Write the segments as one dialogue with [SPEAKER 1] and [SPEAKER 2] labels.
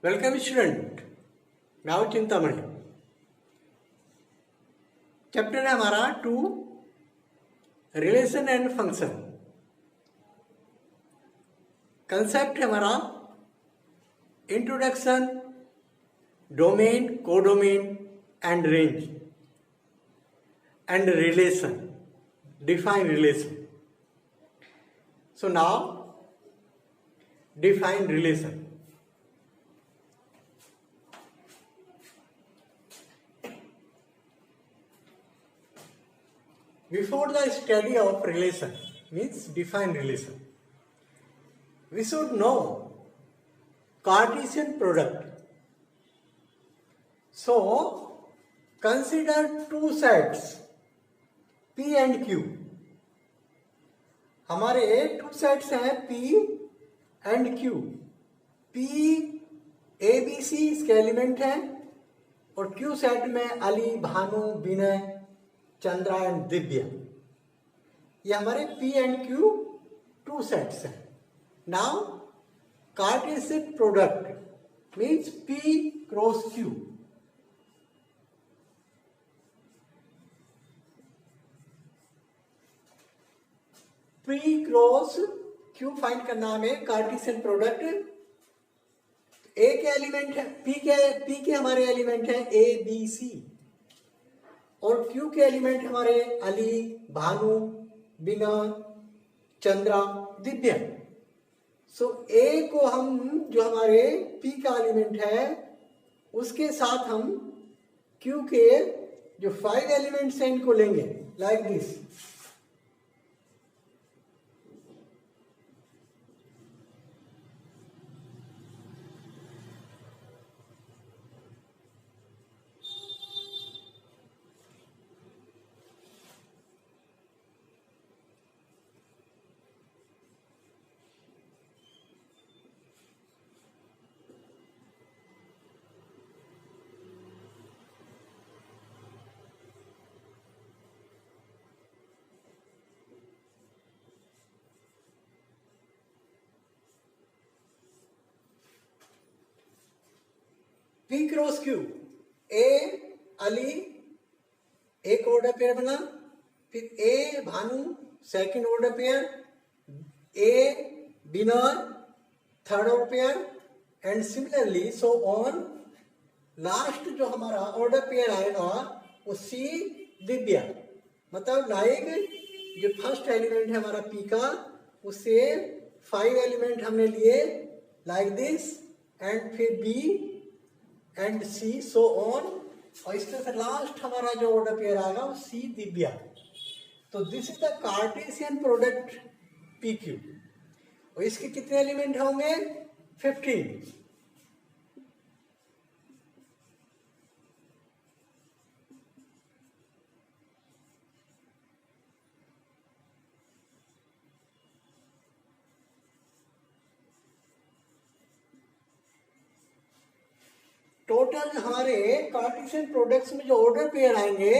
[SPEAKER 1] Welcome student. गाँव Chintamani chapter है हमारा 2 रिलेशन एंड फंक्शन। कंसेप्ट है हमारा introduction, domain, codomain and range and relation, define relation. So now define relation. Before the study of relation, means define relation, we should know Cartesian product. So, consider two sets P and Q. हमारे two sets हैं P and Q. P A B C इसके element हैं और Q set में Ali, Bhanu, Vinay, Chandra and Divya. ये हमारे P and Q two sets हैं। Now Cartesian product means P cross Q। P cross Q find करना हमें कार्टेशियन प्रोडक्ट। A के एलिमेंट है P के हमारे एलिमेंट हैं A B C और Q के एलिमेंट हमारे अली, भानु, बिना, चंद्रा, दिव्या। सो A को हम जो हमारे P का एलिमेंट है उसके साथ हम Q के जो 5 एलिमेंट्स हैं इनको लेंगे like this. P cross Q, A Ali एक ऑर्डर पेयर बना, फिर A Bhanu second order pair, A winner third order pair and similarly so on. Last जो हमारा ऑर्डर पेयर आएगा वो C दिव्या। मतलब लाइक जो फर्स्ट एलिमेंट है हमारा P का उससे 5 एलिमेंट हमने लिए लाइक दिस एंड फिर B and C so on और इसके साथ लास्ट हमारा जो ऑर्डर पेयर आएगा वो C दिव्या। तो this is the Cartesian product PQ और इसके कितने एलिमेंट होंगे 15। टोटल हमारे कार्टेशियन प्रोडक्ट्स में जो ऑर्डर पेयर आएंगे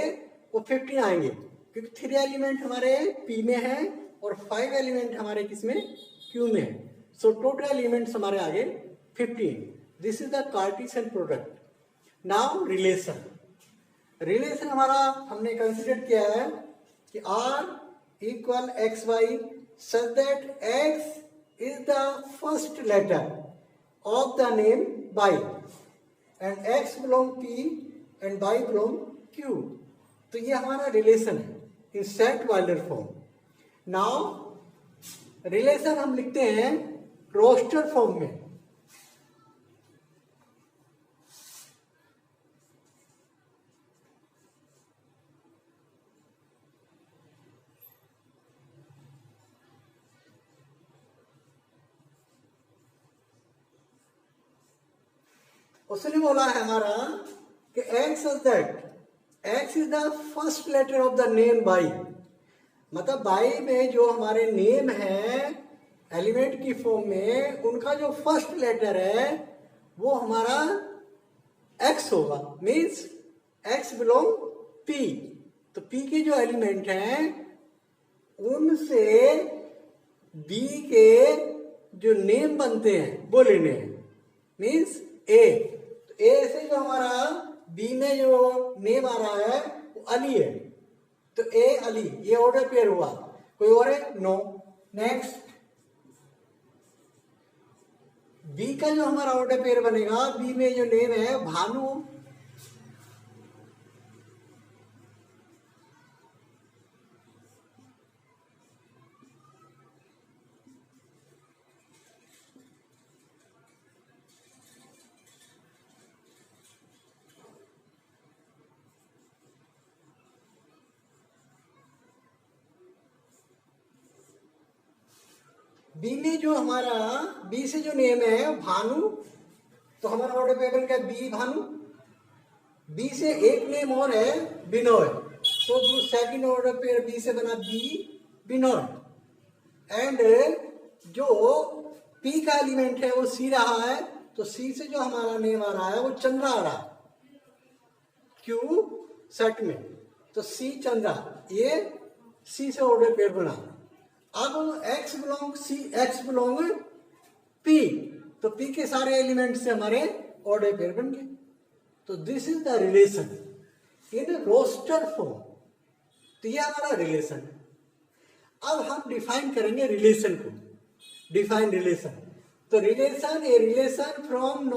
[SPEAKER 1] वो 15 आएंगे क्योंकि 3 एलिमेंट हमारे P में है और 5 एलिमेंट हमारे किसमें Q में है। सो टोटल एलिमेंट्स हमारे आगे 15। This is the Cartesian product. Now relation. Relation हमारा हमने कंसिडर किया है कि R equal XY such that X is the first letter of the name Y and X belong P and Y belong Q। तो ये हमारा relation है in set वाइलर फॉर्म। नाउ रिलेशन हम लिखते हैं रोस्टर फॉर्म में। उसने बोला है हमारा कि X is that X is the first letter of the name Y. मतलब बाई में जो हमारे नेम है एलिमेंट की फॉर्म में उनका जो फर्स्ट लेटर है वो हमारा X होगा। Means X belong P। तो P के जो एलिमेंट हैं उनसे B के जो नेम बनते हैं वो लेने हैं। मीन्स ए, तो ए से जो हमारा बी में जो नेम आ रहा है वो अली है, तो ए अली, ये ऑर्डर पेयर हुआ। कोई और है? नो। नेक्स्ट बी का जो हमारा ऑर्डर पेयर बनेगा, बी में जो नेम है भानु, बी में जो हमारा बी से जो नेम है भानु, तो हमारा ऑर्डर पेयर बन गया बी भानु। बी से एक नेम और है बिनोय, तो जो सेकंड ऑर्डर पेयर बी से बना बी बिनोय। एंड जो पी का एलिमेंट है वो सी रहा है, तो सी से जो हमारा नेम आ रहा है वो चंद्रा आ रहा है क्यू सेट में, तो सी चंद्रा, ये सी से ऑर्डर पेयर बना। अब एक्स बिलोंग सी, एक्स बिलोंग पी, तो पी के सारे एलिमेंट से हमारे ऑर्डर पेयर बन गए। तो this is the relation in roster form, तो ये हमारा रिलेशन है। अब हम डिफाइन करेंगे रिलेशन को, डिफाइन रिलेशन। तो relation, a relation from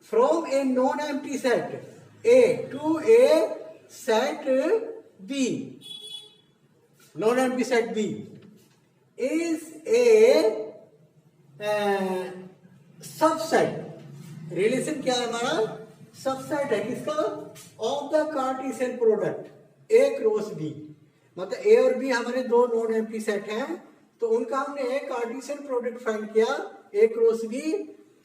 [SPEAKER 1] from a non empty set A to a set B, non empty set B is a subset. Relation क्या है हमारा? सबसेट है किसका? Of the Cartesian product A cross B. मतलब A और B हमारे दो non empty set हैं, तो उनका हमने कार्टेशियन प्रोडक्ट फाइंड किया ए क्रॉस बी,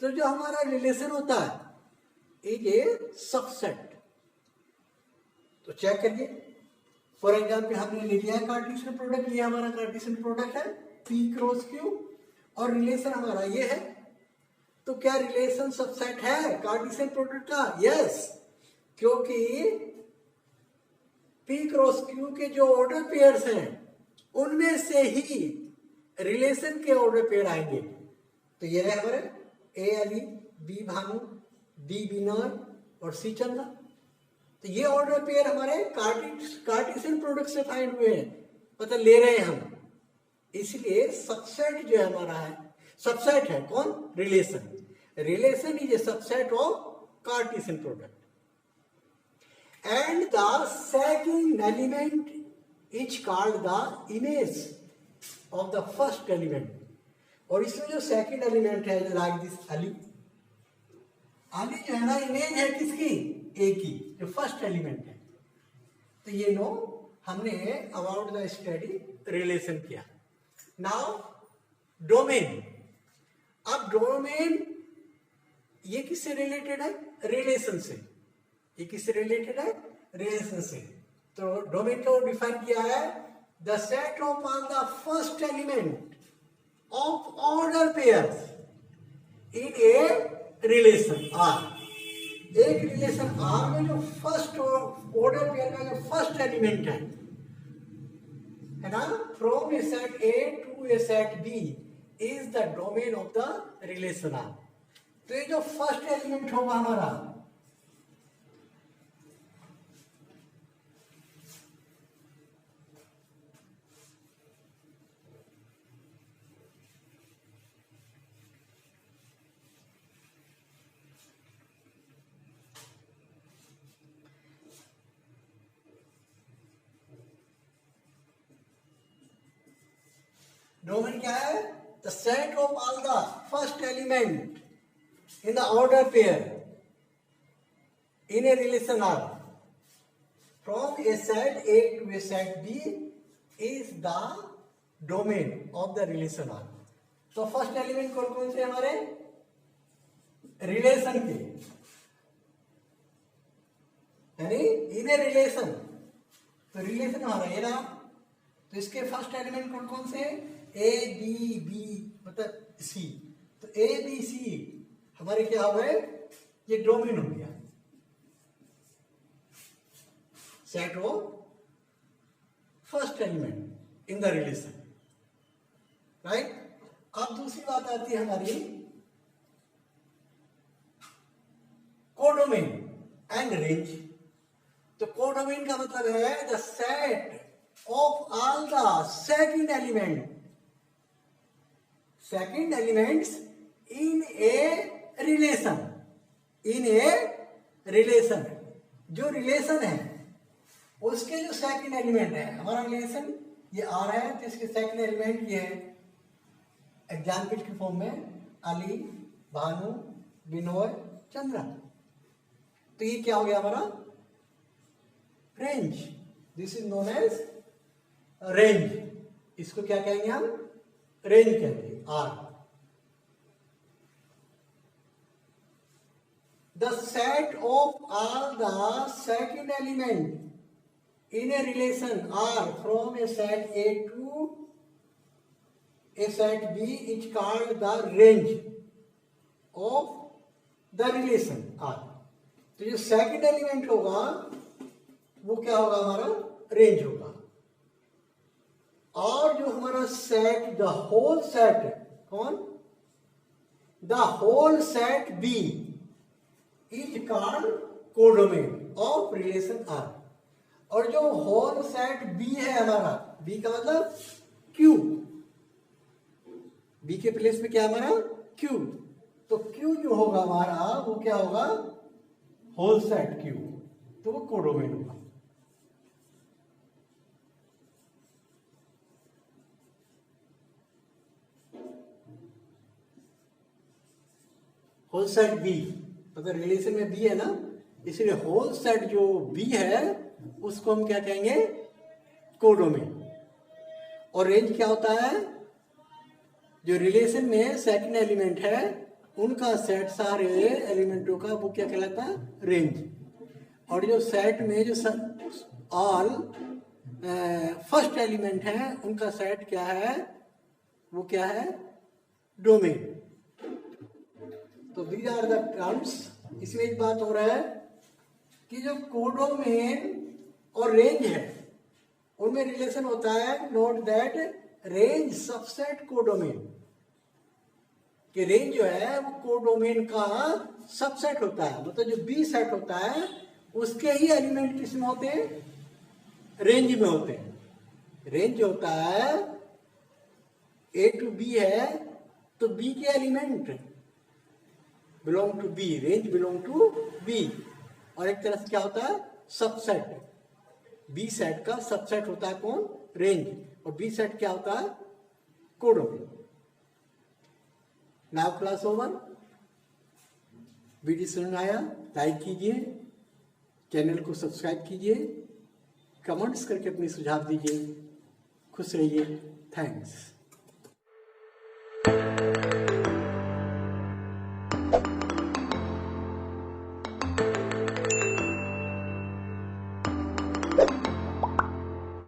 [SPEAKER 1] तो जो हमारा रिलेशन होता है इज ए सबसेट। तो चेक करिए, फॉर एग्जाम्पल हमने ले लिया कार्टेशियन प्रोडक्ट, ये हमारा कार्टेशियन प्रोडक्ट है पी क्रॉस क्यू, और रिलेशन हमारा ये है। तो क्या रिलेशन सबसेट है कार्टेशियन प्रोडक्ट का? यस, क्योंकि पी क्रॉस क्यू के जो ऑर्डर पेयर्स हैं उनमें से ही रिलेशन के ऑर्डर पेयर आएंगे। तो ये रहे हमारे ए अली, बी भानु, डी बिनोय और सी चंद्रा। तो ये ऑर्डर पेयर हमारे कार्टेशियन प्रोडक्ट से फाइंड हुए हैं, मतलब ले रहे हैं हम। इसलिए सबसेट जो है हमारा है, सबसेट है कौन? Relation. Relation is a subset of Cartesian product. And the second element is called the image of the first element. और इसमें जो सेकंड एलिमेंट है लाइक दिस अली, अली जो है ना इमेज है किसकी? ए की, जो फर्स्ट एलिमेंट है। तो ये नो हमने अबाउट द स्टडी रिलेशन किया। Now domain. अब डोमेन ये किससे रिलेटेड है? रिलेशन से। ये किससे रिलेटेड है? रिलेशन से। तो डोमेन को डिफाइन किया है the set of all the first element of order pairs in a relation R. एक रिलेशन आर में जो फर्स्ट ऑर्डर पेयर का जो फर्स्ट एलिमेंट है ना, from a set A to a set B is the domain of the relation R. तो ये जो फर्स्ट एलिमेंट होगा हमारा, डोमेन क्या है? The set of all the first element in the order pair in a relation R from a set A to a set B is the domain of the relation R. तो first element कौन कौन से हमारे? Relation के, यानी इन a relation. तो relation हमारा ये रहा, तो इसके फर्स्ट एलिमेंट कौन कौन से? ए बी बी मतलब सी। तो ए बी सी हमारे क्या हो गए? ये डोमेन हो गया, set of first element in the relation, right. अब दूसरी बात आती है हमारी कोडोमेन एंड रेंज। तो कोडोमेन का मतलब है the set of all the second elements in a relation, जो रिलेशन है उसके जो सेकंड एलिमेंट है, हमारा रिलेशन ये आ रहा है तो इसके सेकंड एलिमेंट ये है एग्जाम्पल की फॉर्म में अली, भानु, विनोय, चंद्रा। तो ये क्या हो गया हमारा range. This is known as range. इसको क्या कहेंगे हम? रेंज कहते हैं। Are the set of all the second element in a relation R from a set A to a set B is called the range of the relation R. तो जो second element होगा वो क्या होगा? हमारा range होगा। और जो हमारा सेट द होल सेट कौन? The whole set B is called codomain of relation R. और जो होल सेट बी है हमारा, बी का मतलब क्यू, बी के प्लेस में क्या है हमारा? क्यू। तो क्यू जो होगा हमारा वो क्या होगा? होल सेट क्यू, तो वो कोडोमेन होगा। होल सेट बी मतलब रिलेशन में बी है ना, इसलिए होल सेट जो बी है उसको हम क्या कहेंगे? कोडोमेन। और रेंज क्या होता है? जो रिलेशन में सेकंड एलिमेंट है उनका सेट, सारे एलिमेंटों का, वो क्या कहलाता है? रेंज। और जो सेट में जो ऑल फर्स्ट एलिमेंट है उनका सेट क्या है? वो क्या है? डोमेन। तो दीज आर द टर्म्स। इसमें एक बात हो रहा है कि जो कोडोमेन और रेंज है उनमें रिलेशन होता है। Note that range subset codomain, कि रेंज जो है वो कोडोमेन का सबसेट होता है। मतलब जो बी सेट होता है उसके ही एलिमेंट किसमें होते हैं? रेंज में होते हैं। रेंज होता है ए टू बी है तो बी के element belong to B, range belong to B. और एक तरह से क्या होता है? सबसेट। बी सेट का सबसेट होता है कौन? रेंज। और बी सेट क्या होता है? Codomain. Now class over. Video समझ में आया? लाइक कीजिए, चैनल को सब्सक्राइब कीजिए, कमेंट्स करके अपनी सुझाव दीजिए। खुश रहिए। थैंक्स।